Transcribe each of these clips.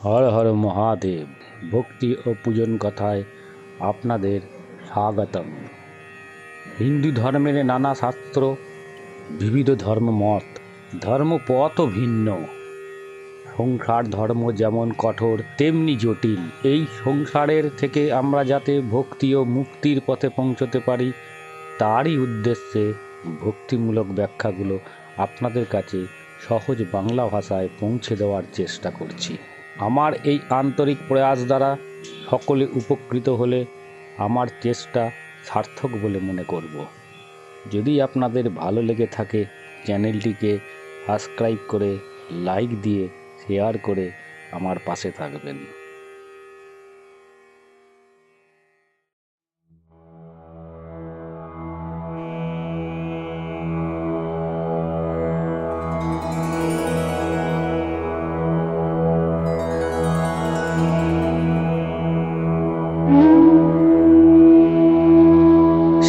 হর হর মহাদেব। ভক্তি ও পূজন কথায় আপনাদের স্বাগতম। হিন্দু ধর্মের নানা শাস্ত্র, বিবিধ ধর্মমত, ধর্মপথও ভিন্ন। সংসার ধর্ম যেমন কঠোর তেমনি জটিল। এই সংসারের থেকে আমরা যাতে ভক্তি ও মুক্তির পথে পৌঁছতে পারি, তারই উদ্দেশ্যে ভক্তিমূলক ব্যাখ্যাগুলো আপনাদের কাছে সহজ বাংলা ভাষায় পৌঁছে দেওয়ার চেষ্টা করছি। আমার এই আন্তরিক প্রয়াস দ্বারা সকলে উপকৃত হলে আমার চেষ্টা সার্থক বলে মনে করব। যদি আপনাদের ভালো লেগে থাকে, চ্যানেলটিকে সাবস্ক্রাইব করে, লাইক দিয়ে, শেয়ার করে আমার পাশে থাকবেন।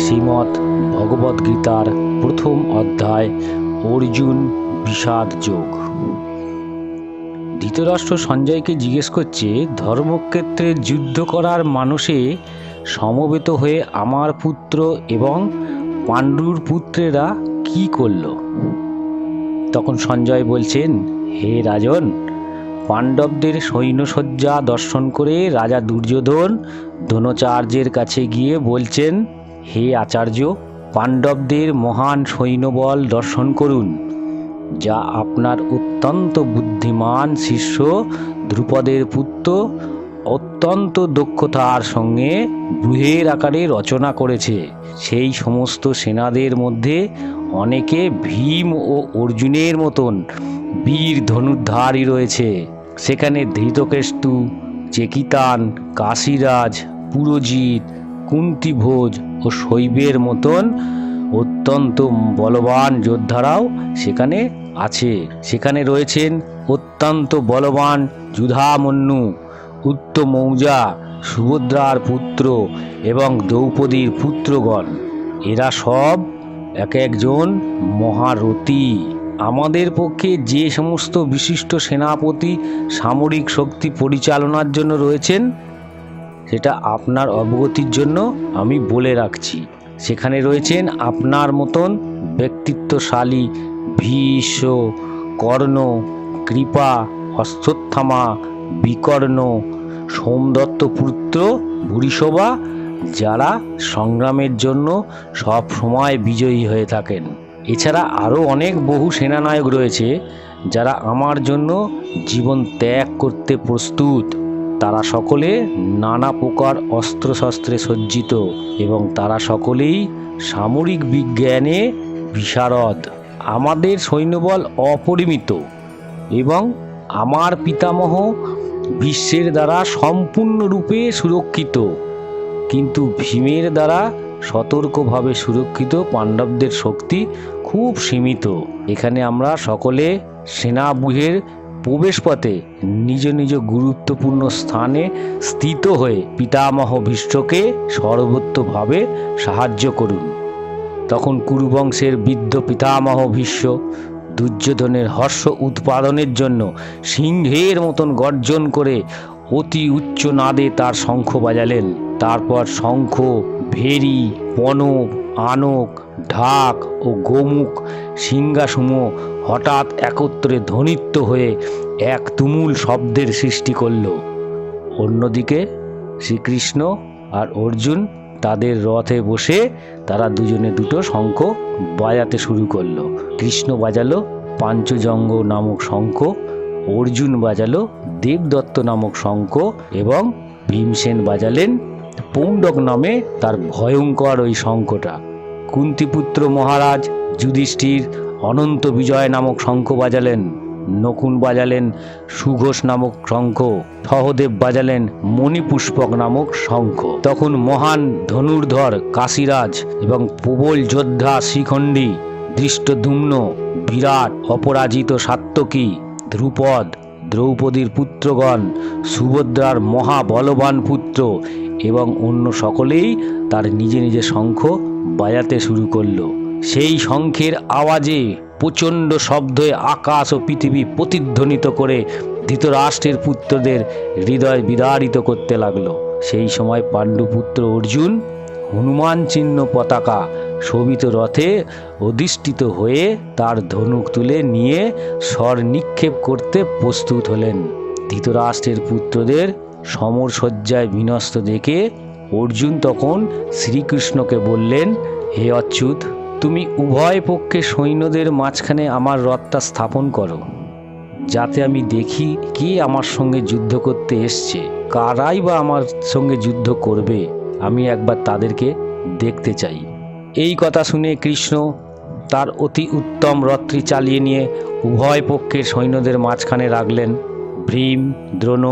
শ্রীমদ্ ভগবদ্গীতার প্রথম অধ্যায়, অর্জুন বিষাদ যোগ। ধৃতরাষ্ট্র সঞ্জয়কে জিজ্ঞেস করছে, ধর্মক্ষেত্রে যুদ্ধ করার মানসে সমবেত হয়ে আমার পুত্র এবং পাণ্ডুর পুত্রেরা কি করল? তখন সঞ্জয় বলছেন, হে রাজন, পাণ্ডবদের সৈন্যসজ্জা দর্শন করে রাজা দুর্যোধন দ্রোণাচার্যের কাছে গিয়ে বলছেন, হে আচার্য, পাণ্ডবদের মহান সৈন্যবল দর্শন করুন, যা আপনার অত্যন্ত বুদ্ধিমান শিষ্য দ্রুপদের পুত্র অত্যন্ত দক্ষতার সঙ্গে ব্যূহের আকারে রচনা করেছে। সেই সমস্ত সেনাদের মধ্যে অনেকে ভীম ও অর্জুনের মতন বীর ধনুর্ধারী রয়েছে। সেখানে ধৃতকেষ্টু, চেকিতান, কাশীরাজ, পুরোজিৎ, কুন্তিভোজ ও শৈবের মতন অত্যন্ত বলবান যোদ্ধারাও সেখানে আছে। সেখানে রয়েছেন অত্যন্ত বলবান যুধামন্যু, উত্তমৌজা, সুভদ্রার পুত্র এবং দ্রৌপদীর পুত্রগণ। এরা সব এক একজন মহারথী। আমাদের পক্ষে যে সমস্ত বিশিষ্ট সেনাপতি সামরিক শক্তি পরিচালনার জন্য রয়েছেন, সেটা আপনার অবগতির জন্য আমি বলে রাখছি। সেখানে রয়েছেন আপনার মতন ব্যক্তিত্বশালী ভীষ্ম, কর্ণ, কৃপা, অশ্বত্থামা, বিকর্ণ, সোমদত্ত পুত্র ভূরিসভা, যারা সংগ্রামের জন্য সব সময় বিজয়ী হয়ে থাকেন। এছাড়া আরও অনেক বহু সেনানায়ক রয়েছে যারা আমার জন্য জীবন ত্যাগ করতে প্রস্তুত। তারা সকলে নানা প্রকার অস্ত্রশস্ত্রে সজ্জিত এবং তারা সকলেই সামরিক বিজ্ঞানে বিশারদ। আমাদের সৈন্যবল অপরিমিত এবং আমার পিতামহ বিশ্বের দ্বারা সম্পূর্ণরূপে সুরক্ষিত, কিন্তু ভীমের দ্বারা সতর্কভাবে সুরক্ষিত পাণ্ডবদের শক্তি খুব সীমিত। এখানে আমরা সকলে সেনাব্যূহের প্রবেশপথে নিজ নিজ গুরুত্বপূর্ণ স্থানে স্থিত হয়ে পিতামহ ভীষ্মকে সর্বতোভাবে সাহায্য করুন। তখন কুরুবংশের বৃদ্ধ পিতামহ ভীষ্ম দুর্যোধনের হর্ষ উৎপাদনের জন্য সিংহের মতন গর্জন করে অতি উচ্চ নাদে তার শঙ্খ বাজালেন। তারপর শঙ্খ, ভেরি, পণব, আনক, ঢাক ও গোমুখ সিংহাসমূহ হঠাৎ একত্রে ধ্বনিত হয়ে এক তুমুল শব্দের সৃষ্টি করল। অন্যদিকে শ্রীকৃষ্ণ আর অর্জুন তাদের রথে বসে তারা দুজনে দুটো শঙ্খ বাজাতে শুরু করলো। কৃষ্ণ বাজালো পাঞ্চজঙ্গ নামক শঙ্খ, অর্জুন বাজালো দেবদত্ত নামক শঙ্খ এবং ভীমসেন বাজালেন পৌণ্ডক নামে তার ভয়ঙ্কর ওই শঙ্খটা। কুন্তিপুত্র মহারাজ যুধিষ্ঠির অনন্ত বিজয় নামক শঙ্খ বাজালেন, নকুল বাজালেন সুঘোষ নামক শঙ্খ, সহদেব বাজালেন মণিপুষ্পক নামক শঙ্খ। তখন মহান ধনুর্ধর কাশীরাজ এবং প্রবল যোদ্ধা শিখণ্ডী, দৃষ্টদ্যুম্ন, বিরাট অপরাজিত সাত্যকী, ধ্রুপদ, দ্রৌপদীর পুত্রগণ, সুভদ্রার মহাবলবান পুত্র এবং অন্য সকলেই তার নিজে নিজে শঙ্খ বাজাতে শুরু করল। সেই শঙ্খের আওয়াজে প্রচণ্ড শব্দে আকাশ ও পৃথিবী প্রতিধ্বনিত করে ধৃতরাষ্ট্রের পুত্রদের হৃদয় বিদারিত করতে লাগলো। সেই সময় পাণ্ডুপুত্র অর্জুন হনুমান চিহ্ন পতাকা শোভিত রথে অধিষ্ঠিত হয়ে তার ধনুক তুলে নিয়ে স্বর নিক্ষেপ করতে প্রস্তুত হলেন। ধৃতরাষ্ট্রের পুত্রদের সমরসজ্জায় বিনষ্ট দেখে অর্জুন তখন শ্রীকৃষ্ণকে বললেন, হে অচ্যুত, তুমি উভয় পক্ষে সৈন্যদের মাঝখানে আমার রথটা স্থাপন করো, যাতে আমি দেখি কে আমার সঙ্গে যুদ্ধ করতে এসছে, কারাই বা আমার সঙ্গে যুদ্ধ করবে, আমি একবার তাদেরকে দেখতে চাই। এই কথা শুনে কৃষ্ণ তার অতি উত্তম রথটি চালিয়ে নিয়ে উভয় পক্ষের সৈন্যদের মাঝখানে রাখলেন। ভীম, দ্রোণ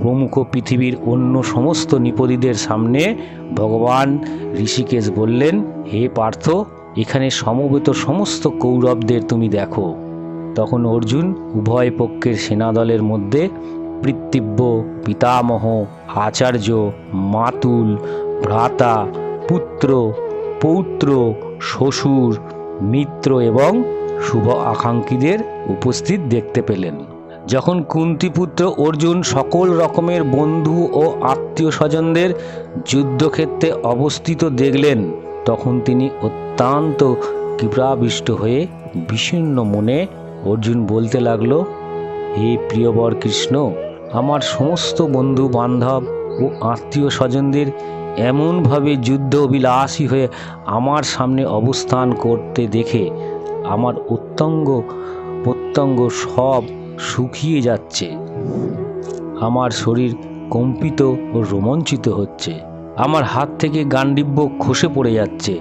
প্রমুখ পৃথিবীর অন্য সমস্ত নৃপতিদের সামনে ভগবান ঋষিকেশ বললেন, হে পার্থ, এখানে সমবেত সমস্ত কৌরবদের তুমি দেখো। তখন অর্জুন উভয় পক্ষের সেনাদলের মধ্যে পিতৃব্য, পিতামহ, আচার্য, মাতুল, ভ্রাতা, পুত্র, পৌত্র, শ্বশুর, মিত্র এবং শুভ আকাঙ্ক্ষীদের উপস্থিত দেখতে পেলেন। যখন কুন্তিপুত্র অর্জুন সকল রকমের বন্ধু ও আত্মীয় স্বজনদের যুদ্ধক্ষেত্রে অবস্থিত দেখলেন, তখন তিনি অত্যন্ত কৃপাবিষ্ট হয়ে বিষণ্ণ মনে অর্জুন বলতে লাগলো, হে প্রিয়বর কৃষ্ণ, আমার সমস্ত বন্ধু বান্ধব ও আত্মীয় স্বজনদের এমনভাবে যুদ্ধ অভিলাষী হয়ে আমার সামনে অবস্থান করতে দেখে আমার অত্যঙ্গ প্রত্যঙ্গ সব শুকিয়ে যাচ্ছে। আমার শরীর কম্পিত ও রোমাঞ্চিত হচ্ছে। আমার হাত থেকে গান্ডীব্য খসে পড়ে যাচ্ছে,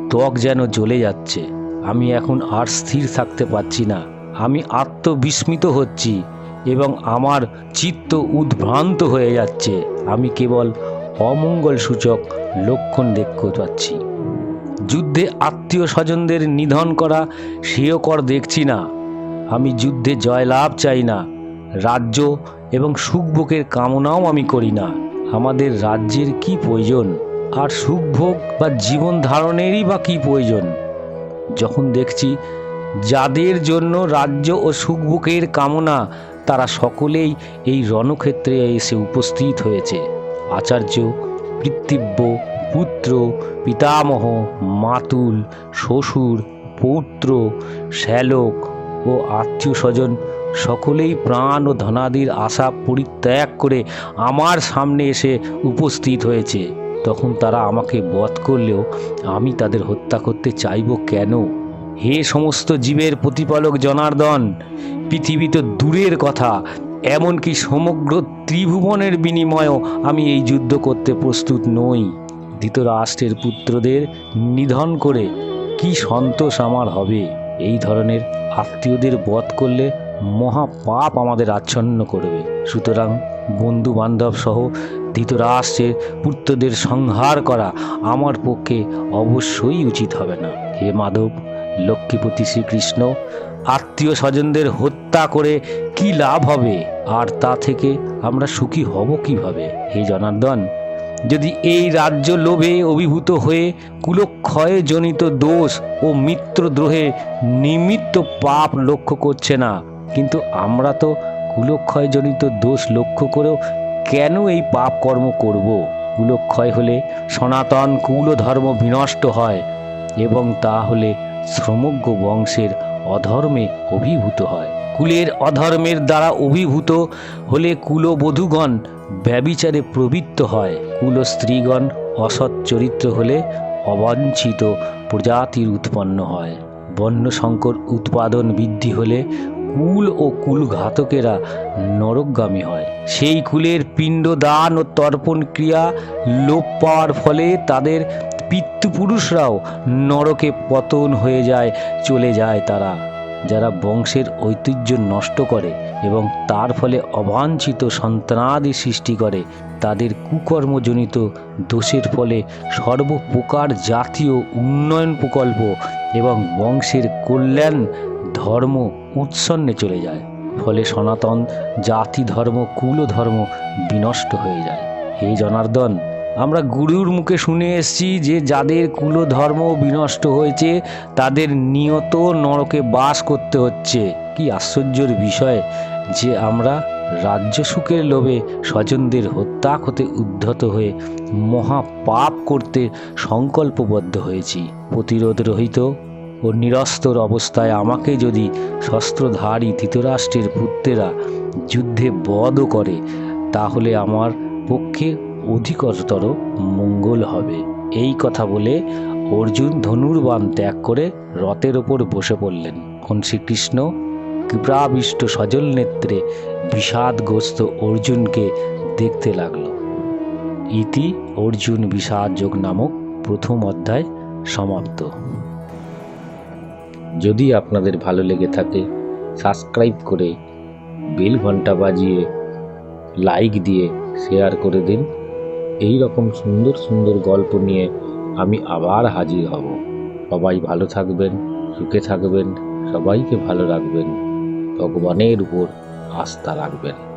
ত্বক যেন জ্বলে যাচ্ছে। আমি এখন আর স্থির থাকতে পারছি না। আমি আত্মবিস্মিত হচ্ছি এবং আমার চিত্ত উদ্ভ্রান্ত হয়ে যাচ্ছে। আমি কেবল অমঙ্গল সূচক লক্ষণ দেখতে পাচ্ছি। যুদ্ধে আত্মীয় স্বজনদের নিধন করা শ্রেয়কর দেখছি না। আমি যুদ্ধে জয়লাভ চাই না। রাজ্য এবং সুখভোগের কামনাও আমি করি না। আমাদের রাজ্যের কি প্রয়োজন, আর সুখভোগ বা জীবন ধারণেরই বা কি প্রয়োজন, যখন দেখছি যাদের জন্য রাজ্য ও সুখভোগের কামনা তারা সকলেই এই রণক্ষেত্রে এসে উপস্থিত হয়েছে। আচার্য, পিতৃব্য, পুত্র, পিতামহ, মাতুল, শ্বশুর, পৌত্র, শ্যালক ও আত্মীয় স্বজন সকলেই প্রাণ ও ধনাদির আশা পরিত্যাগ করে আমার সামনে এসে উপস্থিত হয়েছে। তখন তারা আমাকে বধ করলেও আমি তাদের হত্যা করতে চাইব কেন? হে সমস্ত জীবের প্রতিপালক জনার্দন, পৃথিবী তো দূরের কথা, এমনকি সমগ্র ত্রিভুবনের বিনিময়েও আমি এই যুদ্ধ করতে প্রস্তুত নই। ধৃতরাষ্ট্রের পুত্রদের নিধন করে কি সন্তোষ আমার হবে? এই ধরনের আত্মীয়দের বধ করলে মহা পাপ আমাদের আচ্ছন্ন করবে। সুতরাং বন্ধু বান্ধব সহ ধৃতরাষ্ট্রের পুত্রদের সংহার করা আমার পক্ষে অবশ্যই উচিত হবে না। হে মাধব, লক্ষ্মীপতি শ্রীকৃষ্ণ, আত্মীয় স্বজনদের হত্যা করে কি লাভ হবে, আর তা থেকে আমরা সুখী হব কিভাবে? হে জনার্দন, যদি এই রাজ্য লোভে অভিভূত হয়ে কুলক্ষয়ে জনিত দোষ ও মিত্রদ্রোহে নিমিত্ত পাপ লক্ষ্য করছে না, কিন্তু আমরা তো কুলক্ষয় জনিত দোষ লক্ষ্য করেও কেন এই পাপ কর্ম করব? কুলক্ষয় হলে সনাতন কুল ধর্ম বিনষ্ট হয় এবং তা হলে সমগ্র বংশের অধর্মে অভিভূত হয়। কুলের অধর্মের দ্বারা অভিভূত হলে কুলবধূগণ ব্যভিচারে প্রবৃত্ত হয়। কুল স্ত্রীগণ অসৎ চরিত্র হলে অবাঞ্ছিত প্রজাতির উৎপন্ন হয়। বর্ণসংকর উৎপাদন বৃদ্ধি হলে কুল ও কুলঘাতকেরা নরকগামী হয়। সেই কুলের পিণ্ডদান ও তর্পণ ক্রিয়া লোপ পাওয়ার ফলে তাদের পিতৃপুরুষরাও নরকে পতন হয়ে চলে যায়। তারা যারা বংশের ঐতিহ্য নষ্ট করে এবং তার ফলে অবাঞ্ছিত সন্তানাদি সৃষ্টি করে, তাদের কুকর্মজনিত দোষের ফলে সর্বপ্রকার জাতীয় উন্নয়ন প্রকল্প এবং বংশের কল্যাণ ধর্ম উৎসন্নে চলে যায়। ফলে সনাতন জাতি ধর্ম কুল ধর্ম বিনষ্ট হয়ে যায়। হে জনার্দন, আমরা গুরুর মুখে শুনে এসেছি যে যাদের কুল ধর্ম বিনষ্ট হয়েছে তাদের নিয়ত নরকে বাস করতে হচ্ছে। কি আশ্চর্যের বিষয় যে আমরা রাজ্য সুখের লোভে স্বজনদের হত্যা হতে উদ্ধত হয়ে মহা পাপ করতে সংকল্পবদ্ধ হয়েছি। প্রতিরোধ রহিত ও নিরস্ত্র অবস্থায় আমাকে যদি শস্ত্রধারী ধৃতরাষ্ট্রের পুত্রেরা যুদ্ধে বধও করে, তাহলে আমার পক্ষে অধিকতর মঙ্গল হবে। এই কথা বলে অর্জুন ধনুর্বাণ ত্যাগ করে রথের ওপর বসে পড়লেন। তখন শ্রীকৃষ্ণ কৃপাবিষ্ট সজল নেত্রে বিষাদগ্রস্ত অর্জুনকে দেখতে লাগল। ইতি অর্জুন বিষাদ যোগ নামক প্রথম অধ্যায় সমাপ্ত। যদি আপনাদের ভালো লেগে থাকে সাবস্ক্রাইব করে বেল ঘন্টা বাজিয়ে লাইক দিয়ে শেয়ার করে দিন। এই রকম সুন্দর সুন্দর গল্প নিয়ে আমি আবার হাজির হব। সবাই ভালো থাকবেন, সুখে থাকবেন, সবাইকে ভালো রাখবেন, ভগবানের উপর আস্থা রাখবেন।